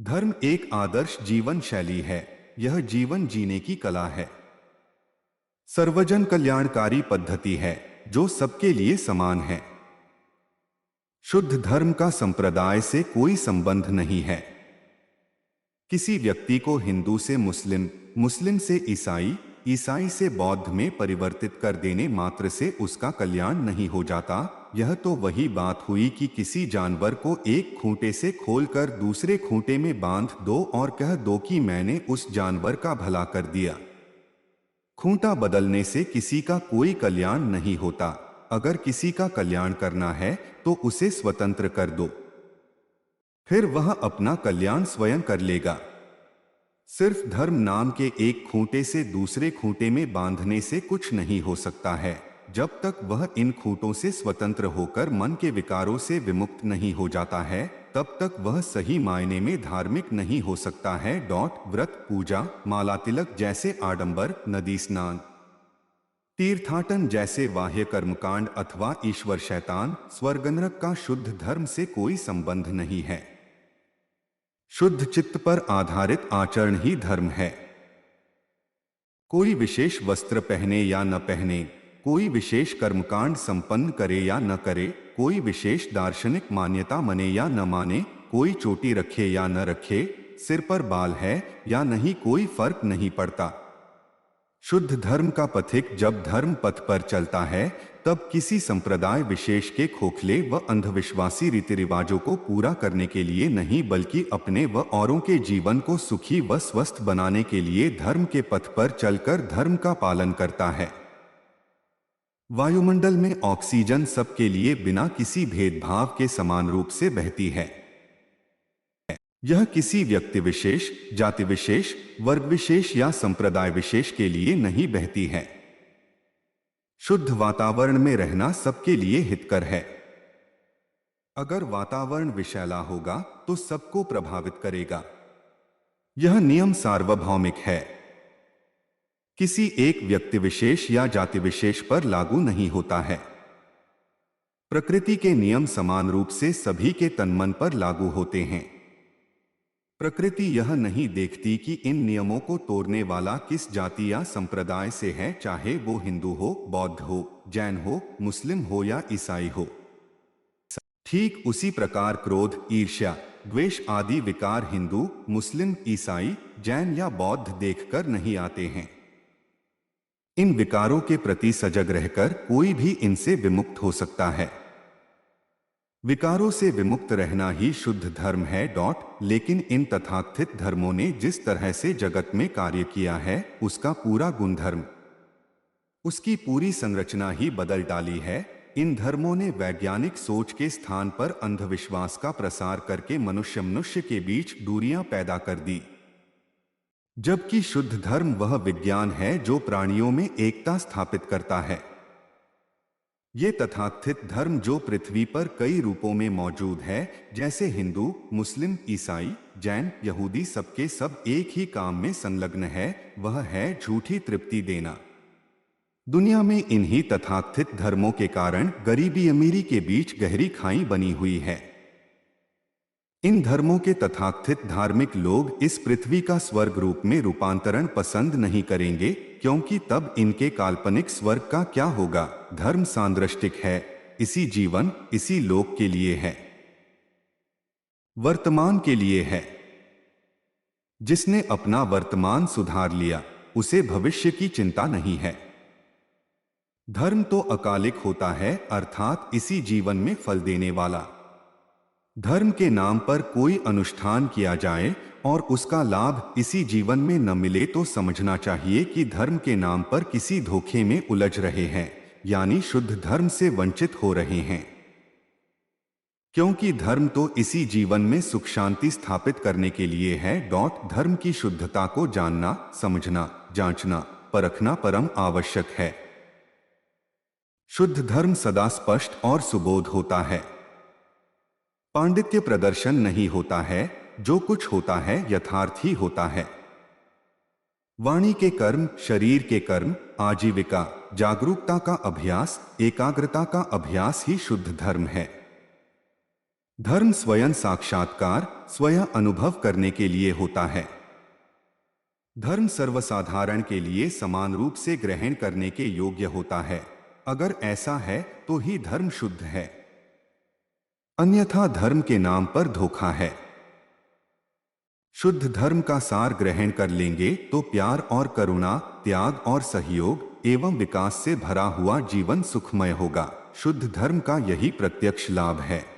धर्म एक आदर्श जीवन शैली है। यह जीवन जीने की कला है। सर्वजन कल्याणकारी पद्धति है जो सबके लिए समान है। शुद्ध धर्म का संप्रदाय से कोई संबंध नहीं है। किसी व्यक्ति को हिंदू से मुस्लिम, मुस्लिम से ईसाई, ईसाई से बौद्ध में परिवर्तित कर देने मात्र से उसका कल्याण नहीं हो जाता। यह तो वही बात हुई कि किसी जानवर को एक खूंटे से खोलकर दूसरे खूंटे में बांध दो और कह दो कि मैंने उस जानवर का भला कर दिया। खूंटा बदलने से किसी का कोई कल्याण नहीं होता। अगर किसी का कल्याण करना है तो उसे स्वतंत्र कर दो, फिर वह अपना कल्याण स्वयं कर लेगा। सिर्फ धर्म नाम के एक खूंटे से दूसरे खूंटे में बांधने से कुछ नहीं हो सकता है जब तक वह इन खूंटों से स्वतंत्र होकर मन के विकारों से विमुक्त नहीं हो जाता है। तब तक वह सही मायने में धार्मिक नहीं हो सकता है। व्रत, पूजा, माला तिलक जैसे आडंबर, नदी स्नान, तीर्थाटन जैसे बाह्य कर्मकांड अथवा ईश्वर शैतान स्वर्ग नरक का शुद्ध धर्म से कोई संबंध नहीं है। शुद्ध चित्त पर आधारित आचरण ही धर्म है। कोई विशेष वस्त्र पहने या न पहने, कोई विशेष कर्मकांड संपन्न करे या न करे, कोई विशेष दार्शनिक मान्यता माने या न माने, कोई चोटी रखे या न रखे, सिर पर बाल है या नहीं, कोई फर्क नहीं पड़ता। शुद्ध धर्म का पथिक जब धर्म पथ पर चलता है तब किसी संप्रदाय विशेष के खोखले व अंधविश्वासी रीति रिवाजों को पूरा करने के लिए नहीं, बल्कि अपने व औरों के जीवन को सुखी व स्वस्थ बनाने के लिए धर्म के पथ पर चलकर धर्म का पालन करता है। वायुमंडल में ऑक्सीजन सबके लिए बिना किसी भेदभाव के समान रूप से बहती है। यह किसी व्यक्ति विशेष, जाति विशेष, वर्ग विशेष या संप्रदाय विशेष के लिए नहीं बहती है। शुद्ध वातावरण में रहना सबके लिए हितकर है। अगर वातावरण विषैला होगा तो सबको प्रभावित करेगा। यह नियम सार्वभौमिक है, किसी एक व्यक्ति विशेष या जाति विशेष पर लागू नहीं होता है। प्रकृति के नियम समान रूप से सभी के तन मन पर लागू होते हैं। प्रकृति यह नहीं देखती कि इन नियमों को तोड़ने वाला किस जाति या संप्रदाय से है, चाहे वो हिंदू हो, बौद्ध हो, जैन हो, मुस्लिम हो या ईसाई हो। ठीक उसी प्रकार क्रोध, ईर्ष्या, द्वेष आदि विकार हिंदू, मुस्लिम, ईसाई, जैन या बौद्ध देखकर नहीं आते हैं। इन विकारों के प्रति सजग रहकर कोई भी इनसे विमुक्त हो सकता है। विकारों से विमुक्त रहना ही शुद्ध धर्म है। लेकिन इन तथाकथित धर्मों ने जिस तरह से जगत में कार्य किया है उसका पूरा गुणधर्म, उसकी पूरी संरचना ही बदल डाली है। इन धर्मों ने वैज्ञानिक सोच के स्थान पर अंधविश्वास का प्रसार करके मनुष्य के बीच दूरियां पैदा कर दी, जबकि शुद्ध धर्म वह विज्ञान है जो प्राणियों में एकता स्थापित करता है। ये तथाकथित धर्म जो पृथ्वी पर कई रूपों में मौजूद है, जैसे हिंदू, मुस्लिम, ईसाई, जैन, यहूदी, सबके सब एक ही काम में संलग्न है, वह है झूठी तृप्ति देना। दुनिया में इन्हीं तथाकथित धर्मों के कारण गरीबी अमीरी के बीच गहरी खाई बनी हुई है। इन धर्मों के तथाकथित धार्मिक लोग इस पृथ्वी का स्वर्ग रूप में रूपांतरण पसंद नहीं करेंगे, क्योंकि तब इनके काल्पनिक स्वर्ग का क्या होगा। धर्म सांदृष्टिक है, इसी जीवन, इसी लोक के लिए है, वर्तमान के लिए है। जिसने अपना वर्तमान सुधार लिया उसे भविष्य की चिंता नहीं है। धर्म तो अकालिक होता है, अर्थात इसी जीवन में फल देने वाला। धर्म के नाम पर कोई अनुष्ठान किया जाए और उसका लाभ इसी जीवन में न मिले तो समझना चाहिए कि धर्म के नाम पर किसी धोखे में उलझ रहे हैं, यानी शुद्ध धर्म से वंचित हो रहे हैं। क्योंकि धर्म तो इसी जीवन में सुख शांति स्थापित करने के लिए है। धर्म की शुद्धता को जानना, समझना, जांचना, परखना परम आवश्यक है। शुद्ध धर्म सदा स्पष्ट और सुबोध होता है। पांडित्य प्रदर्शन नहीं होता है, जो कुछ होता है यथार्थ ही होता है। वाणी के कर्म, शरीर के कर्म, आजीविका, जागरूकता का अभ्यास, एकाग्रता का अभ्यास ही शुद्ध धर्म है। धर्म स्वयं साक्षात्कार, स्वयं अनुभव करने के लिए होता है। धर्म सर्वसाधारण के लिए समान रूप से ग्रहण करने के योग्य होता है। अगर ऐसा है तो ही धर्म शुद्ध है, अन्यथा धर्म के नाम पर धोखा है। शुद्ध धर्म का सार ग्रहण कर लेंगे तो प्यार और करुणा, त्याग और सहयोग एवं विकास से भरा हुआ जीवन सुखमय होगा। शुद्ध धर्म का यही प्रत्यक्ष लाभ है।